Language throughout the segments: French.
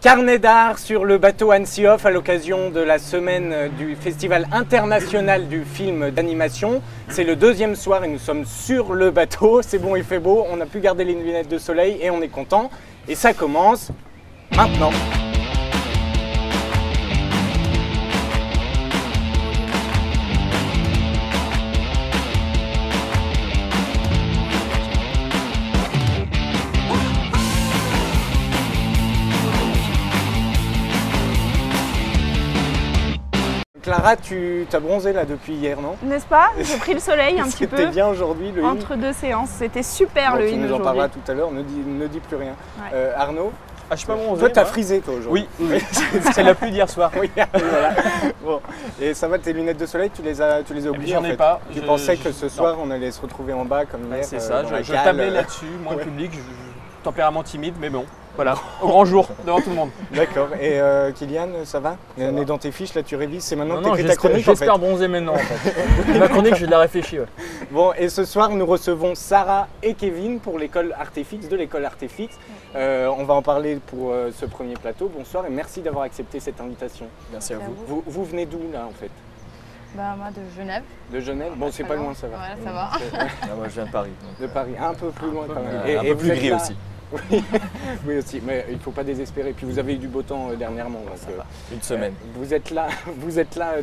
Carnet d'art sur le bateau Annecy Off à l'occasion de la semaine du Festival international du film d'animation. C'est le deuxième soir et nous sommes sur le bateau. C'est bon, il fait beau, on a pu garder les lunettes de soleil et on est content. Et ça commence maintenant. Clara, tu as bronzé là depuis hier, non? N'est-ce pas? J'ai pris le soleil un petit peu. C'était bien aujourd'hui le entre deux séances, c'était super bon, le in aujourd'hui. Tu nous en aujourd'hui. parleras tout à l'heure, ne dis plus rien. Ouais. Arnaud? Ah, je suis pas bronzé. Toi, t'as frisé toi aujourd'hui. Oui, c'est la pluie d'hier soir. Oui, voilà. Bon. Et ça va, tes lunettes de soleil, tu les as oubliées J'en en ai fait. pas. Tu pensais que ce soir on allait se retrouver en bas comme hier. C'est ça, dans la je cale. tablais là-dessus, moi le public, tempérament timide, mais bon, voilà, au grand jour, devant tout le monde. D'accord. Et Kylian, ça va? On est dans tes fiches, là tu révises, c'est maintenant que tu écris ta j'espère chronique en fait. J'espère bronzer maintenant en fait. Ma chronique, je l'ai réfléchi. Ouais. Bon, et ce soir nous recevons Sarah et Kevin pour l'école Artefix, de l'école Artefix. On va en parler pour ce premier plateau. Bonsoir et merci d'avoir accepté cette invitation. Merci à vous. Vous venez d'où là en fait? Bah moi de Genève. De Genève? Bon, c'est pas loin, ça va. Voilà, ça va. Ah, moi je viens de Paris. Donc, De Paris, un peu plus loin quand même. un peu vous plus êtes gris là- aussi. Oui, oui aussi, mais il ne faut pas désespérer. Puis vous avez eu du beau temps dernièrement. Donc, Ça va. Une semaine. vous êtes là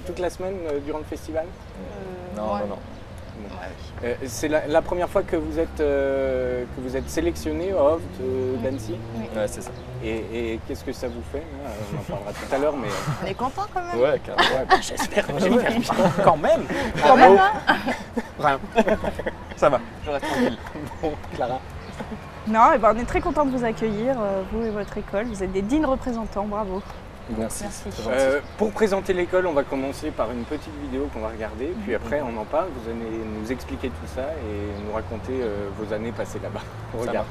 toute la semaine durant le festival? Non, ouais. non, non. C'est la première fois que vous êtes sélectionné au Off d'Annecy? Oui. Ouais, c'est ça. Et qu'est-ce que ça vous fait? On en parlera tout à l'heure, mais On est content quand même. Ouais, carrément. ouais, j'espère. Quand même. Quand même, hein. Rien. Ça va, je reste tranquille. Bon, Clara. Non, et ben, on est très content de vous accueillir, vous et votre école. Vous êtes des dignes représentants, bravo. Merci. Merci. Pour présenter l'école, on va commencer par une petite vidéo qu'on va regarder, puis après on en parle, vous allez nous expliquer tout ça et nous raconter vos années passées là-bas. On Ça regarde.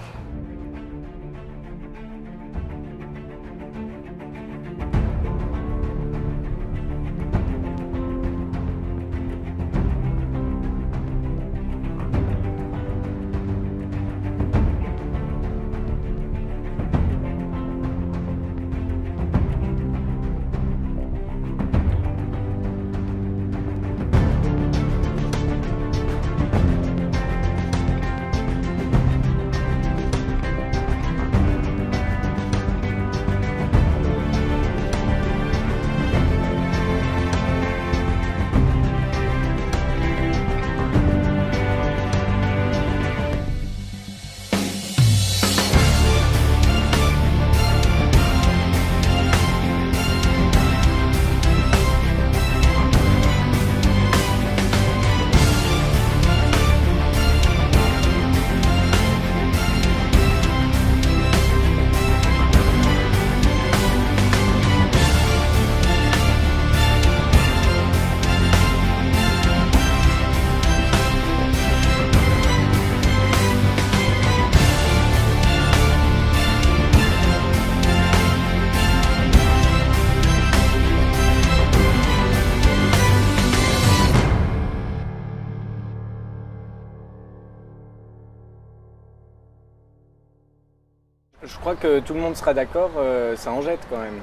Je crois que tout le monde sera d'accord, ça en jette quand même.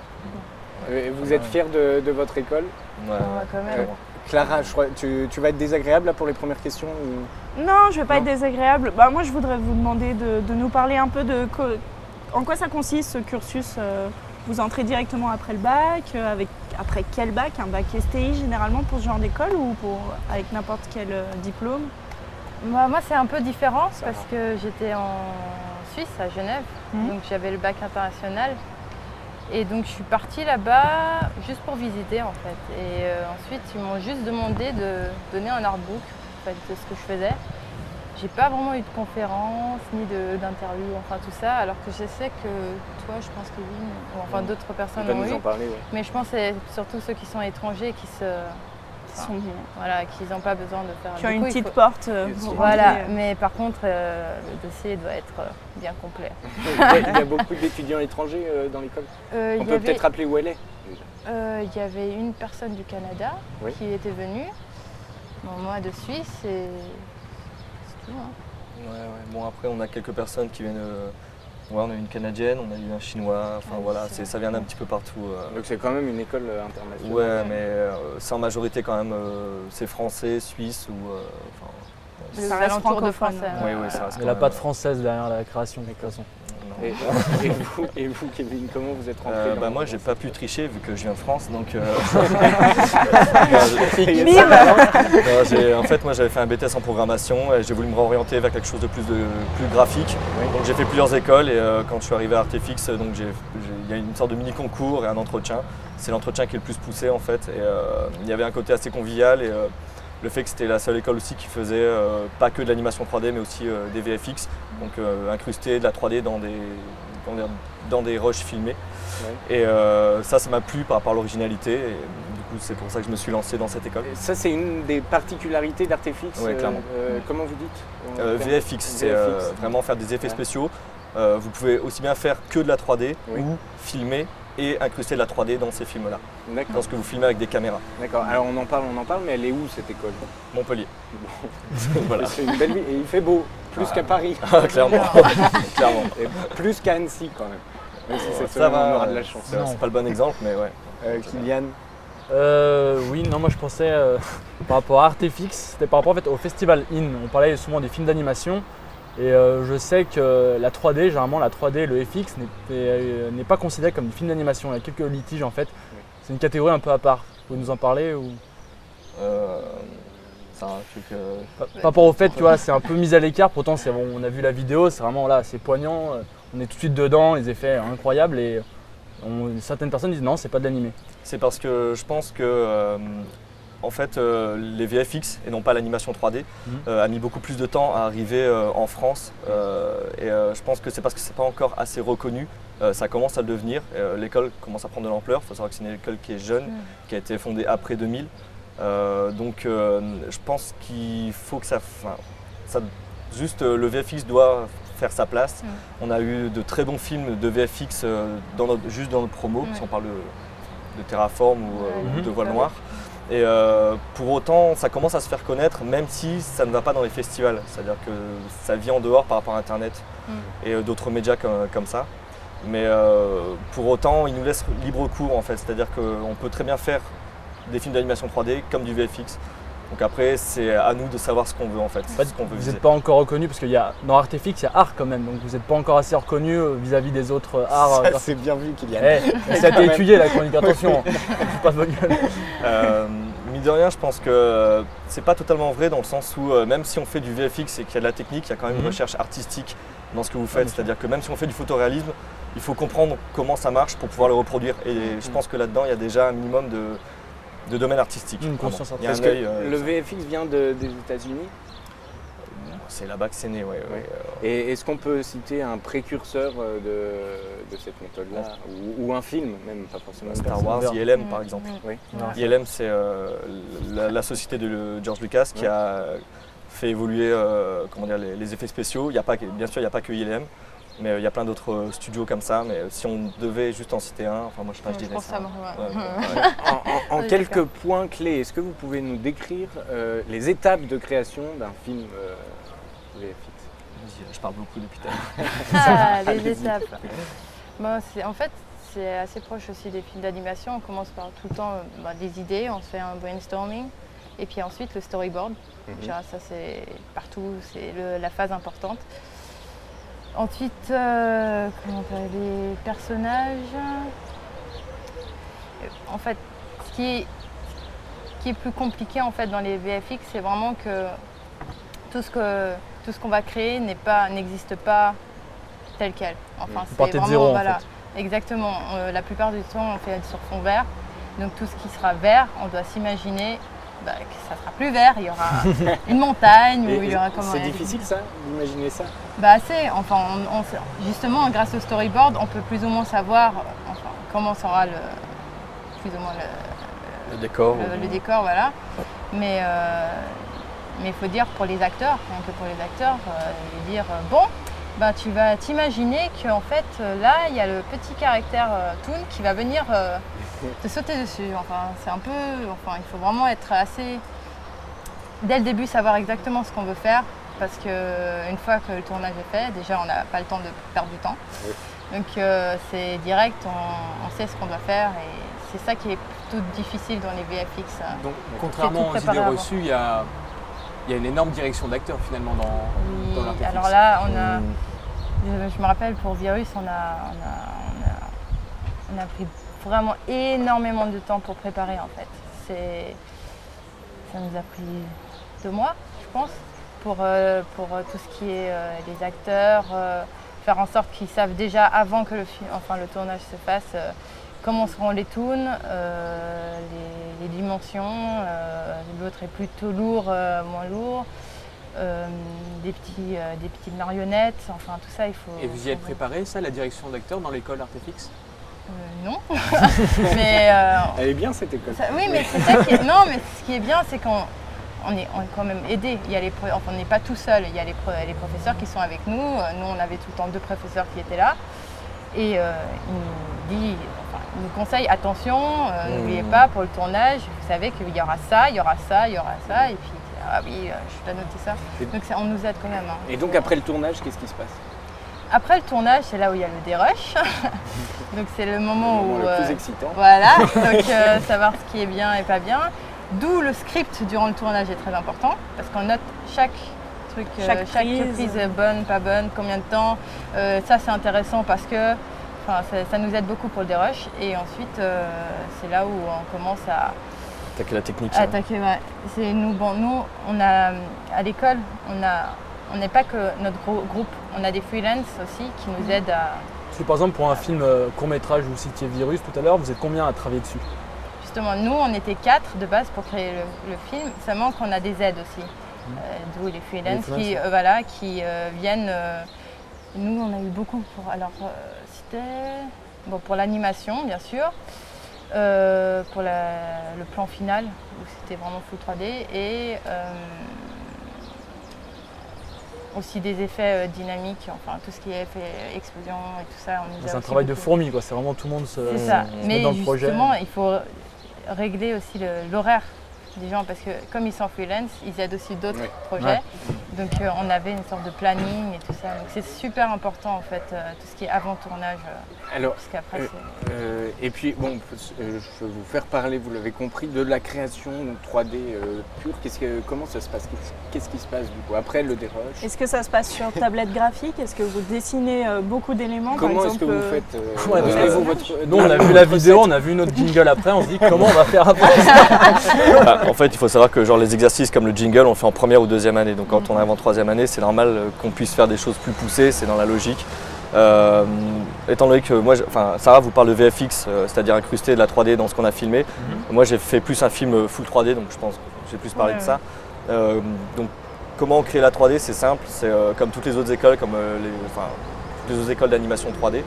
Vous êtes fiers de votre école? Ouais, Ouais, quand même. Clara, je crois, tu vas être désagréable là pour les premières questions ou... Non, je ne vais pas Non. être désagréable. Bah, moi, je voudrais vous demander de nous parler un peu de en quoi ça consiste ce cursus. Vous entrez directement après le bac, après quel bac? Un bac STI généralement pour ce genre d'école ou avec n'importe quel diplôme? Moi c'est un peu différent parce que j'étais en Suisse, à Genève, Mhm. donc j'avais le bac international. Et donc je suis partie là-bas juste pour visiter en fait. Et ensuite ils m'ont juste demandé de donner un artbook en fait, de ce que je faisais. J'ai pas vraiment eu de conférence ni d'interview, enfin tout ça, alors que je sais que toi, je pense Kevin, ou enfin d'autres Tu personnes vas ont nous eu. en parler, ouais. Mais je pense que c'est surtout ceux qui sont étrangers qui n'ont pas besoin de faire un Qui ont du une coup, il petite faut- porte. pour Voilà, rentrer, mais par contre, le dossier doit être bien complet. Il y a beaucoup d'étudiants étrangers dans l'école. Il On y peut avait- peut-être rappeler où elle est. il y avait une personne du Canada Oui. qui était venue, bon, moi de Suisse, et c'est tout. Hein. Ouais. Bon, après, on a quelques personnes qui viennent Ouais, on a eu une canadienne, on a eu un chinois, enfin voilà, ça vient d'un petit peu partout. Donc c'est quand même une école internationale. Ouais, mais c'est en majorité quand même, c'est français, suisse ou. Les Ça reste alentours de francophone. français. Oui, oui, ça reste Il quand n'y a même, pas de française derrière la création, de toute façon. non. Et vous, Kevin, comment vous êtes rentré dans- Moi, j'ai pas pu tricher vu que je viens de France, donc. En fait, moi, j'avais fait un BTS en programmation et j'ai voulu me réorienter vers quelque chose de plus graphique. Oui. Donc, j'ai fait plusieurs écoles et quand je suis arrivé à Artefix, donc il y a une sorte de mini concours et un entretien. C'est l'entretien qui est le plus poussé en fait. Et il y avait un côté assez convivial et le fait que c'était la seule école aussi qui faisait pas que de l'animation 3D mais aussi des VFX, donc incruster de la 3D dans des rushs filmés. Ouais. Et ça m'a plu par rapport à l'originalité. Et du coup, c'est pour ça que je me suis lancé dans cette école. Et ça, c'est une des particularités d'Artefix. Ouais, clairement. Comment vous dites VFX, c'est vraiment faire des effets spéciaux. Vous pouvez aussi bien faire que de la 3D Oui. ou filmer et incruster de la 3D dans ces films-là, D'accord. lorsque vous filmez avec des caméras. D'accord. Alors on en parle, mais elle est où cette école? Montpellier. Bon. Voilà. C'est une belle ville et il fait beau, plus qu'à Paris. Clairement. Clairement. Et plus qu'à Annecy quand même. Même si cette Ça semaine, on va, aura de la chance. c'est pas le bon exemple, mais ouais. Kylian, Oui, non, moi je pensais par rapport à Artefix, c'était par rapport en fait, au Festival In. On parlait souvent des films d'animation et je sais que la 3D, généralement la 3D et le FX n'est pas considéré comme des films d'animation. Il y a quelques litiges en fait. C'est une catégorie un peu à part. Vous pouvez nous en parler ou... C'est un truc. Par rapport au fait, tu vois, c'est un peu mis à l'écart. Pourtant, c'est bon, on a vu la vidéo, c'est vraiment là, c'est poignant. On est tout de suite dedans, les effets incroyables et certaines personnes disent non, c'est pas de l'animé. C'est parce que je pense que en fait, les VFX et non pas l'animation 3D a mis beaucoup plus de temps à arriver en France. Je pense que c'est parce que c'est pas encore assez reconnu. Ça commence à le devenir. L'école commence à prendre de l'ampleur. Il faut savoir que c'est une école qui est jeune, qui a été fondée après 2000. Je pense qu'il faut que juste le VFX doit faire sa place. On a eu de très bons films de VFX juste dans notre promo, si on parle de Terraform ou de Voile Noir. Et pour autant, ça commence à se faire connaître, même si ça ne va pas dans les festivals. C'est-à-dire que ça vit en dehors par rapport à Internet et d'autres médias comme ça. Mais pour autant, ils nous laissent libre cours en fait. C'est-à-dire qu'on peut très bien faire des films d'animation 3D comme du VFX. Donc après, c'est à nous de savoir ce qu'on veut en fait. Ce qu'on veut Vous viser. n'êtes pas encore reconnu parce qu'il y a dans Artefix, il y a art quand même. Donc vous n'êtes pas encore assez reconnu vis-à-vis des autres arts. ça c'est bien vu Kylian. Ça a été étudié la chronique, attention, je suis pas de votre gueule. Mine de rien, je pense que c'est pas totalement vrai dans le sens où même si on fait du VFX et qu'il y a de la technique, il y a quand même une recherche artistique dans ce que vous faites. C'est-à-dire que même si on fait du photoréalisme, il faut comprendre comment ça marche pour pouvoir le reproduire. Et je pense que là-dedans, il y a déjà un minimum de domaine artistique. Une conscience Il y a Parce un que œil, le VFX vient des États-Unis. c'est là-bas que c'est né, ouais. Et est-ce qu'on peut citer un précurseur de cette méthode-là ou un film, même pas forcément une Star personne. Wars, ILM par exemple. Oui. ILM, c'est la société de George Lucas qui a fait évoluer les effets spéciaux. Bien sûr, il n'y a pas que ILM, mais il y a plein d'autres studios comme ça. Mais si on devait juste en citer un, enfin moi je sais pas, je dirais pense ça. ça me En Oui, quelques d'accord. points clés, est-ce que vous pouvez nous décrire les étapes de création d'un film VFX? Vas-y, je parle beaucoup depuis tout à l'heure. Ah, les Allez-y. étapes. Bon, en fait, c'est assez proche aussi des films d'animation. On commence par tout le temps des idées, on fait un brainstorming. Et puis ensuite, le storyboard. Déjà, ça, c'est partout, c'est la phase importante. Ensuite, les personnages. En fait, ce qui est plus compliqué en fait, dans les VFX, c'est vraiment que tout ce qu'on va créer n'existe pas tel quel. Enfin, Vous partez de zéro, en fait. Exactement. La plupart du temps, on fait sur fond vert. Donc tout ce qui sera vert, on doit s'imaginer que ça sera plus vert. Il y aura une montagne ou il y aura comment. C'est difficile ça, d'imaginer ça? Assez. Enfin, justement, grâce au storyboard, on peut plus ou moins savoir comment sera plus ou moins Le décor. le décor, voilà. Mais il faut dire pour les acteurs, rien que pour les acteurs, dire tu vas t'imaginer qu'en fait là il y a le petit caractère Toon qui va venir te sauter dessus. Enfin, c'est un peu. Enfin, il faut vraiment être assez. Dès le début, savoir exactement ce qu'on veut faire parce qu'une fois que le tournage est fait, déjà on n'a pas le temps de perdre du temps. Oui. Donc c'est direct, on sait ce qu'on doit faire et c'est ça qui est plutôt difficile dans les VFX. Donc, contrairement aux idées préparé avant. reçues, il y a une énorme direction d'acteurs finalement dans Oui, l'Artefix. alors là, je me rappelle pour Virus, on a pris vraiment énormément de temps pour préparer en fait. Ça nous a pris 2 mois, je pense, pour tout ce qui est les acteurs, faire en sorte qu'ils savent déjà avant que le tournage se fasse comment seront les toons, les dimensions, l'autre est plutôt lourd, moins lourd, des petites marionnettes, enfin tout ça il faut... Et vous y êtes préparé ça, la direction d'acteurs dans l'école Artefix? Non, mais... Elle est bien cette école. oui, mais c'est ça qui est... Non, mais ce qui est bien, c'est qu'on est quand même aidé. On n'est pas tout seul. Il y a les professeurs qui sont avec nous. Nous, on avait tout le temps 2 professeurs qui étaient là. Et ils nous conseillent attention, n'oubliez pas pour le tournage, vous savez qu'il y aura ça, il y aura ça, il y aura ça. Et puis, ah oui, je dois noter ça. Donc on nous aide quand même. Hein. Et donc après le tournage, qu'est-ce qui se passe? Après le tournage, c'est là où il y a le dérush. Donc c'est le moment où... Le plus excitant. Voilà, donc savoir ce qui est bien et pas bien. D'où le script durant le tournage est très important, parce qu'on note chaque truc, chaque prise bonne, pas bonne, combien de temps. Ça c'est intéressant parce que ça nous aide beaucoup pour le dérush. Et ensuite, c'est là où on commence à... Attaquer la technique. Attaquer, ouais. C'est nous, on a, à l'école, on n'est pas que notre groupe, on a des freelances aussi qui nous aident à... Parce que par exemple pour un film court-métrage, vous citiez Virus tout à l'heure, vous êtes combien à travailler dessus? Justement, nous on était 4 de base pour créer le film, seulement qu'on a des aides aussi. D'où les freelances qui viennent... nous on a eu beaucoup pour... Alors c'était... Bon, pour l'animation bien sûr, pour le plan final où c'était vraiment full 3D et... aussi des effets dynamiques, enfin tout ce qui est effet explosion et tout ça. C'est un travail de fourmi, quoi. C'est vraiment tout le monde se met dans le projet. Justement, il faut régler aussi l'horaire des gens parce que comme ils sont freelance, ils aident aussi d'autres projets. Ouais. Donc on avait une sorte de planning et tout ça. Donc c'est super important en fait, tout ce qui est avant tournage. Alors, c'est... et puis bon, je vais vous faire parler, vous l'avez compris, de la création 3D pure. Comment ça se passe? Qu'est-ce qui se passe du coup après le dérush? Est-ce que ça se passe sur tablette graphique? Est-ce que vous dessinez beaucoup d'éléments? Comment est-ce que vous faites Nous on a vu la vidéo, on a vu notre jingle après, on se dit comment on va faire après ça. En fait, il faut savoir que genre les exercices comme le jingle, on fait en première ou deuxième année. Donc quand on arrive en troisième année, c'est normal qu'on puisse faire des choses plus poussées, c'est dans la logique. Étant donné que Sarah vous parle de VFX, c'est-à-dire incruster de la 3D dans ce qu'on a filmé. Moi j'ai fait plus un film full 3D, donc je pense que j'ai plus parlé de ça. Donc comment créer la 3D, c'est simple, c'est comme toutes les autres écoles, comme toutes les autres écoles d'animation 3D.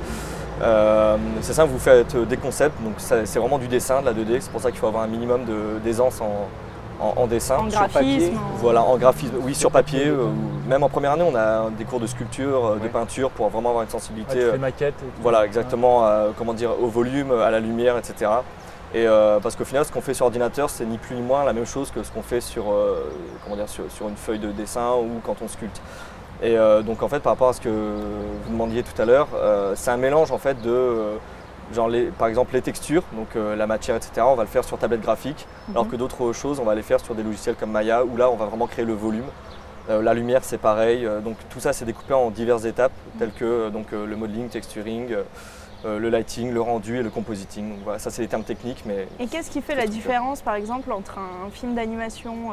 C'est simple, vous faites des concepts, donc c'est vraiment du dessin, de la 2D, c'est pour ça qu'il faut avoir un minimum d'aisance en dessin. En sur papier. Voilà, en graphisme, oui, sur papier. Même en première année, on a des cours de sculpture, de peinture pour vraiment avoir une sensibilité. Les maquettes. Et tout. Voilà, exactement, comment dire, au volume, à la lumière, etc. Et parce qu'au final, ce qu'on fait sur ordinateur, c'est ni plus ni moins la même chose que ce qu'on fait sur une feuille de dessin ou quand on sculpte. Et donc en fait, par rapport à ce que vous demandiez tout à l'heure, c'est un mélange en fait de par exemple les textures, donc la matière, etc. On va le faire sur tablette graphique, alors que d'autres choses, on va les faire sur des logiciels comme Maya, où là, on va vraiment créer le volume. La lumière, c'est pareil. Donc tout ça, c'est découpé en diverses étapes, telles que le modeling, texturing, le lighting, le rendu et le compositing. Donc, voilà, ça, c'est les termes techniques. Mais et qu'est-ce qui fait la différence, par exemple, entre un film d'animation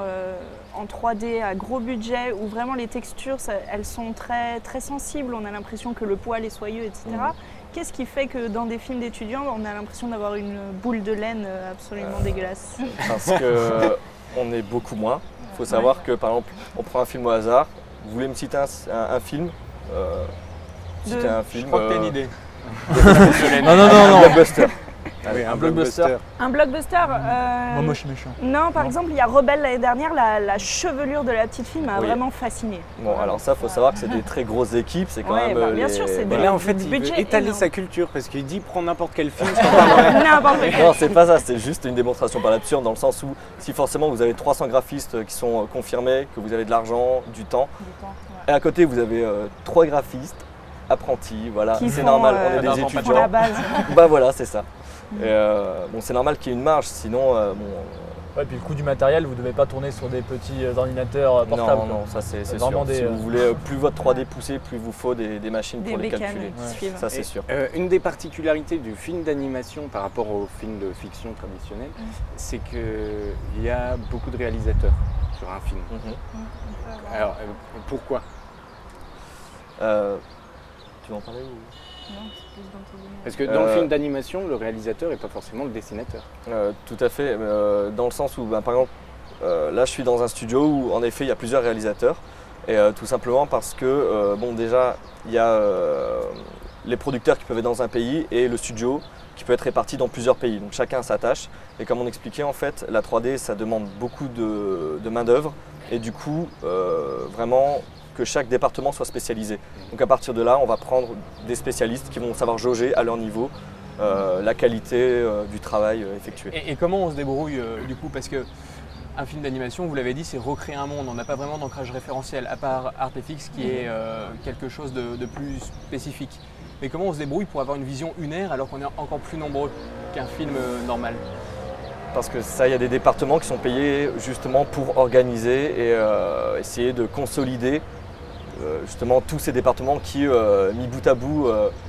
en 3D à gros budget, où vraiment les textures, elles sont très, très sensibles, on a l'impression que le poil est soyeux, etc. Qu'est-ce qui fait que dans des films d'étudiants, on a l'impression d'avoir une boule de laine absolument dégueulasse? Parce qu'on est beaucoup moins. Il faut savoir que, par exemple, on prend un film au hasard. Vous voulez me citer un film Je crois que tu as une idée. Non. Blockbuster. Oui, un blockbuster. Un blockbuster. Moi, je suis méchant. Non, par exemple, il y a Rebelle l'année dernière, la chevelure de la petite fille m'a Oui. vraiment fascinée. Bon, alors ça, faut savoir que c'est des très grosses équipes, c'est quand Ouais, même. bah, bien sûr, c'est Mais des- là, en fait, du il veut budget étaler énorme. sa culture parce qu'il dit prends n'importe quel film. c'est pas vrai. N'importe quel. Non, c'est pas ça, c'est juste une démonstration par l'absurde dans le sens où si forcément vous avez 300 graphistes qui sont confirmés, que vous avez de l'argent, du temps, Du temps, et à côté vous avez 3 graphistes apprentis, voilà, Qui c'est font, normal, on est d'argent, des pas de Pour la étudiants. base. Bah voilà, c'est ça. Et, bon, c'est normal qu'il y ait une marge, sinon Ouais, puis le coût du matériel, vous ne devez pas tourner sur des petits ordinateurs portables. non, ça c'est Vraiment sûr. des, Si vous voulez plus votre 3D poussé, plus il vous faut des machines Des pour les bécanes calculer. qui suivent. Ça c'est Et, sûr. une des particularités du film d'animation par rapport au film de fiction traditionnel, c'est qu'il y a beaucoup de réalisateurs sur un film. Mhm. Alors, pourquoi Tu veux en parler ou... Non, c'est plus dans tes lumières. Parce que dans le film d'animation, le réalisateur n'est pas forcément le dessinateur. Tout à fait, dans le sens où, par exemple, là je suis dans un studio où en effet il y a plusieurs réalisateurs, et tout simplement parce que, bon déjà, il y a les producteurs qui peuvent être dans un pays et le studio qui peut être réparti dans plusieurs pays, donc chacun a sa tâche, et comme on expliquait en fait, la 3D ça demande beaucoup de main d'œuvre, et du coup, vraiment que chaque département soit spécialisé. Donc à partir de là, on va prendre des spécialistes qui vont savoir jauger à leur niveau la qualité du travail effectué. Et comment on se débrouille du coup? Parce que un film d'animation, vous l'avez dit, c'est recréer un monde. On n'a pas vraiment d'ancrage référentiel, à part Artefix qui est quelque chose de plus spécifique. Mais comment on se débrouille pour avoir une vision unaire alors qu'on est encore plus nombreux qu'un film normal? Parce que ça, il y a des départements qui sont payés justement pour organiser et essayer de consolider justement tous ces départements qui, mis bout à bout,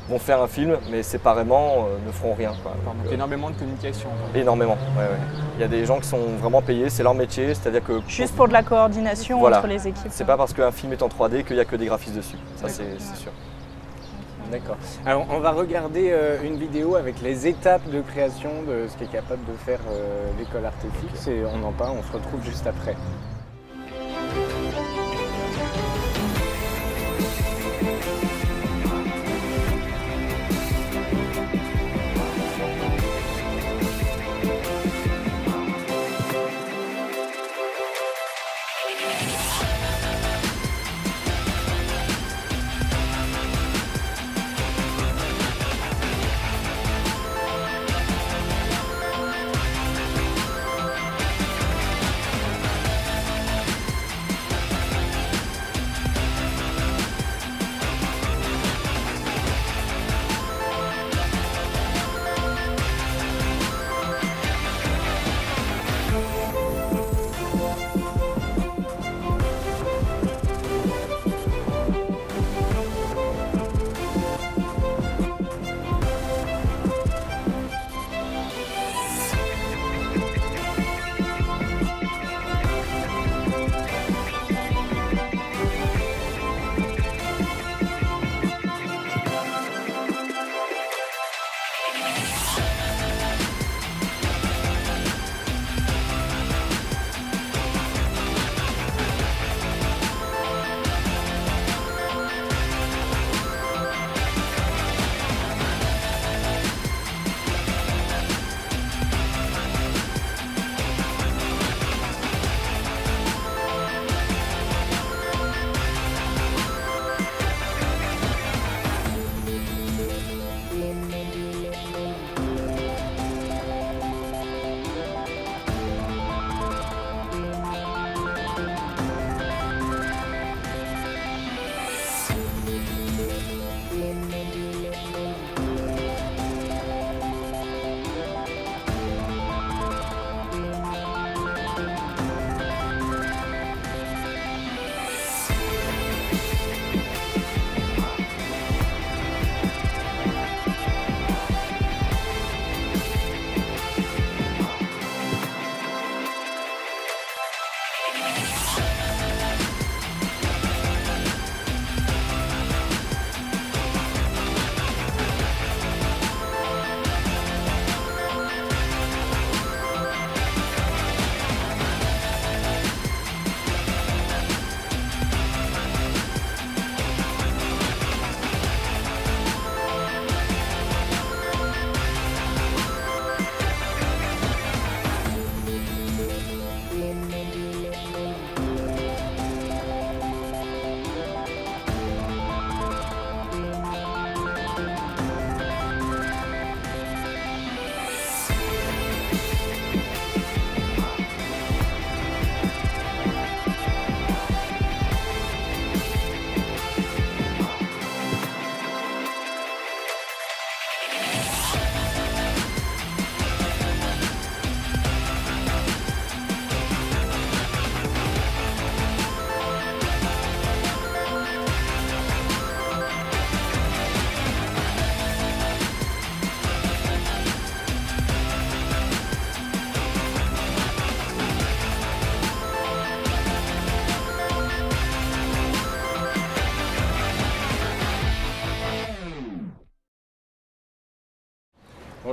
vont faire un film, mais séparément ne feront rien, quoi. Donc énormément de communication. Énormément, ouais, ouais. Il y a des gens qui sont vraiment payés, c'est leur métier, c'est-à-dire que Juste pour de la coordination Voilà. entre les équipes. c'est pas parce qu'un film est en 3D qu'il n'y a que des graphistes dessus, ça c'est sûr. D'accord. Alors, on va regarder une vidéo avec les étapes de création de ce qu'est capable de faire l'école Artefix et on en parle, on se retrouve juste après.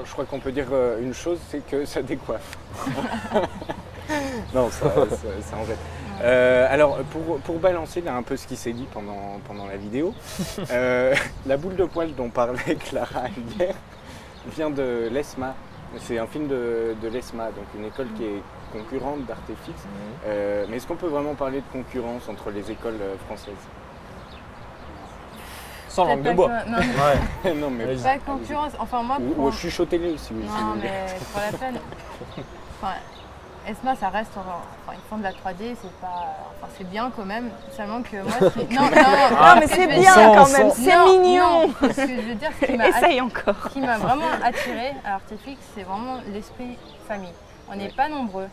je crois qu'on peut dire une chose, c'est que ça décoiffe. Non, ça en fait. Alors, pour balancer là, un peu ce qui s'est dit pendant la vidéo, la boule de poil dont parlait Clara hier vient de l'ESMA. C'est un film de l'ESMA, donc une école qui est concurrente d'Artefix. Mais est-ce qu'on peut vraiment parler de concurrence entre les écoles françaises? Sans langue de bois. Non, Ouais. Non, mais pas de concurrence. Enfin, moi, ou chuchotez-les si vous non, voulez. mais pour la peine. Enfin, ESMA, ça reste. Enfin, ils font de la 3D, c'est pas. Enfin, c'est bien quand même. Seulement que moi. Non, mais c'est bien quand même, c'est mignon. Non, ce que je veux dire, ce Essaye encore. qui m'a vraiment attiré à Artefix, c'est vraiment l'esprit famille. On n'est pas nombreux.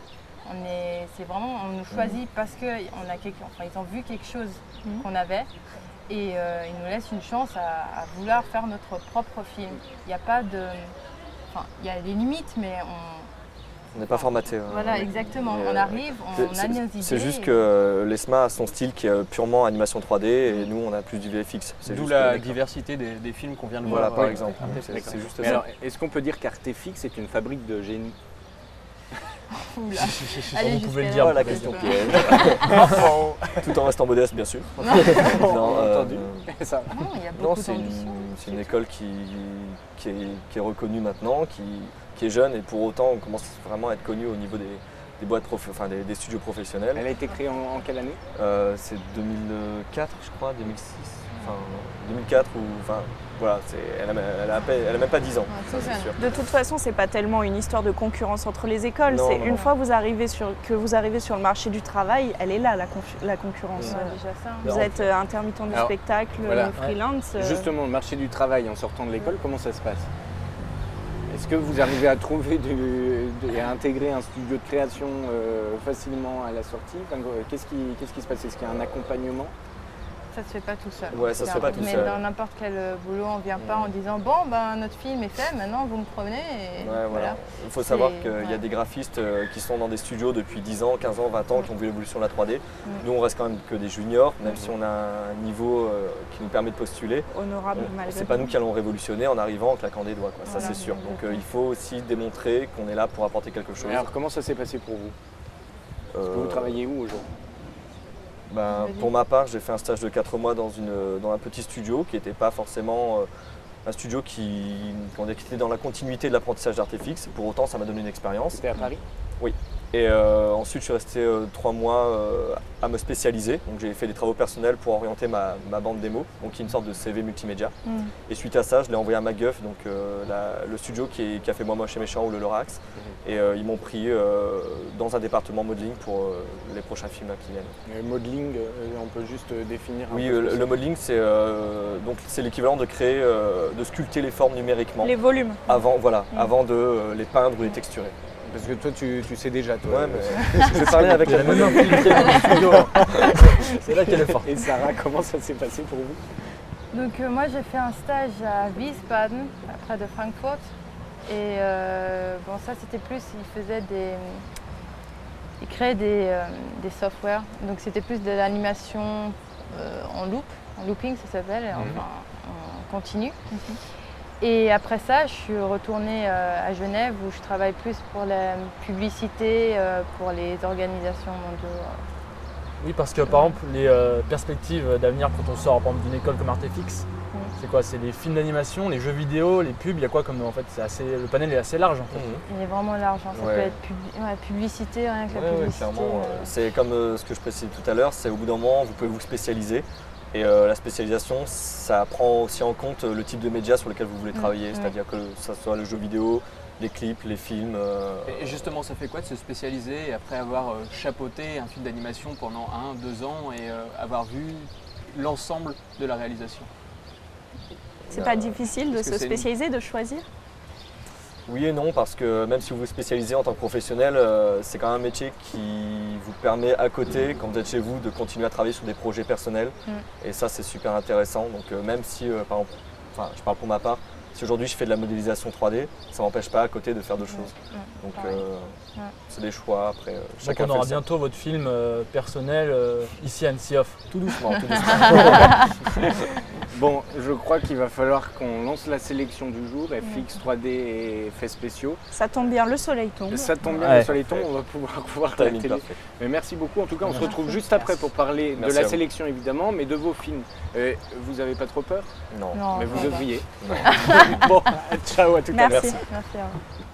C'est vraiment, on nous choisit parce qu'ils ont vu quelque chose qu'on avait et ils nous laissent une chance à vouloir faire notre propre film. Il n'y a pas de. Enfin, il y a des limites, mais On n'est pas formaté. voilà, exactement. On arrive, on a nos idées. C'est juste que l'ESMA a son style qui est purement animation 3D et nous on a plus du VFX. D'où la diversité des films qu'on vient de Voilà, voir. par exemple. C'est D'accord. juste Mais ça. alors, est-ce qu'on peut dire qu'Artefix est une fabrique de génie? Oula. Vous Allez, pouvez le jusqu'à dire. là. Oh, la question piège. Tout en restant modeste, bien sûr. Non, Entendu. Ça. Non, il y a non, beaucoup c'est d'ambition. une école qui est reconnue maintenant, qui est jeune et pour autant on commence vraiment à être connu au niveau des boîtes des studios professionnels. Elle a été créée en quelle année? C'est 2004, je crois, 2006. Enfin, 2004 ou enfin voilà, elle a même pas 10 ans, Ouais, ça c'est c'est sûr. De toute façon, c'est pas tellement une histoire de concurrence entre les écoles. Non, C'est non, une non. fois que vous arrivez sur le marché du travail, elle est là la concurrence. Ouais, déjà ça. Vous êtes intermittent du Alors, spectacle, voilà. freelance. Justement, le marché du travail en sortant de l'école, comment ça se passe? Est-ce que vous arrivez à trouver et à intégrer un studio de création facilement à la sortie? Enfin, qu'est-ce qui se passe? Est-ce qu'il y a un accompagnement? Ça se fait pas tout seul. Ouais, ça se fait pas tout Mais seul. dans n'importe quel boulot, on vient pas en disant bon ben notre film est fait, maintenant vous me prenez et Ouais, voilà. Il faut savoir C'est- qu'il y a ouais. des graphistes qui sont dans des studios depuis 10 ans, 15 ans, 20 ans, qui ont vu l'évolution de la 3D. Nous, on reste quand même que des juniors, même si on a un niveau qui nous permet de postuler. Honorable malgré C'est pas nous qui allons révolutionner en arrivant en claquant des doigts, quoi. Ça Voilà. c'est sûr. Donc il faut aussi démontrer qu'on est là pour apporter quelque chose. Alors, comment ça s'est passé pour vous? Vous travaillez où aujourd'hui? Pour ma part, j'ai fait un stage de 4 mois dans un petit studio qui n'était pas forcément un studio qui était dans la continuité de l'apprentissage d'Artefix. Pour autant, ça m'a donné une expérience. C'était à Paris? Et ensuite, je suis resté 3 mois à me spécialiser. Donc, j'ai fait des travaux personnels pour orienter ma bande démo, donc qui est une sorte de CV multimédia. Et suite à ça, je l'ai envoyé à MacGuff, donc le studio qui a fait Moi Moche et Méchant ou le Lorax. Et ils m'ont pris dans un département modeling pour les prochains films là, qui viennent. Le modeling, on peut juste définir un Oui, peu ce que le c'est. modeling, c'est l'équivalent de créer, de sculpter les formes numériquement les volumes. avant de les peindre ou les texturer. Parce que toi, tu sais déjà, toi. Ouais, mais je vais parler avec la Elle est même modeling. impliquée dans le studio. C'est là qu'elle est forte. Et Sarah, comment ça s'est passé pour vous? Donc moi j'ai fait un stage à Wiesbaden, près de Francfort. Et bon ça c'était plus, ils créaient des softwares. Donc c'était plus de l'animation en looping ça s'appelle, enfin en continu. Et après ça, je suis retournée à Genève où je travaille plus pour la publicité, pour les organisations mondiales. Oui, parce que par exemple, les perspectives d'avenir quand on sort par exemple, d'une école comme Artefix, c'est quoi? C'est les films d'animation, les jeux vidéo, les pubs, il y a quoi comme en fait le panel est assez large en fait. Il est vraiment large, hein. Ça Ouais. peut être publicité, rien que la Ouais, publicité. clairement. C'est comme ce que je précisais tout à l'heure, c'est au bout d'un moment, vous pouvez vous spécialiser. Et la spécialisation, ça prend aussi en compte le type de médias sur lequel vous voulez travailler, c'est-à-dire que ce soit le jeu vidéo, les clips, les films. Et justement, ça fait quoi de se spécialiser et après avoir chapeauté un film d'animation pendant 1-2 ans et avoir vu l'ensemble de la réalisation? C'est pas difficile de parce que se c'est- spécialiser, de choisir? Oui et non, parce que même si vous vous spécialisez en tant que professionnel, c'est quand même un métier qui vous permet à côté, quand vous êtes chez vous, de continuer à travailler sur des projets personnels. Et ça, c'est super intéressant. Donc même si, par exemple, je parle pour ma part, si aujourd'hui je fais de la modélisation 3D, ça ne m'empêche pas à côté de faire d'autres choses. Donc pareil. c'est des choix après. Donc Chacun on aura fait ça. bientôt votre film personnel ici à Annecy Off. Tout doucement, tout doucement. Bon, je crois qu'il va falloir qu'on lance la sélection du jour, FX, 3D et effets spéciaux. Ça tombe bien, le soleil tombe. Ça tombe bien, Ouais. le soleil tombe, on va pouvoir voir la Timing télé. parfait. Mais merci beaucoup. En tout cas, on se Merci. retrouve juste après pour parler Merci de à la vous. sélection évidemment, mais de vos films. Vous avez pas trop peur? Non. Non, Mais vous ça va. devriez. Non. Bon, ciao à tout à l'heure. Merci. Merci à vous.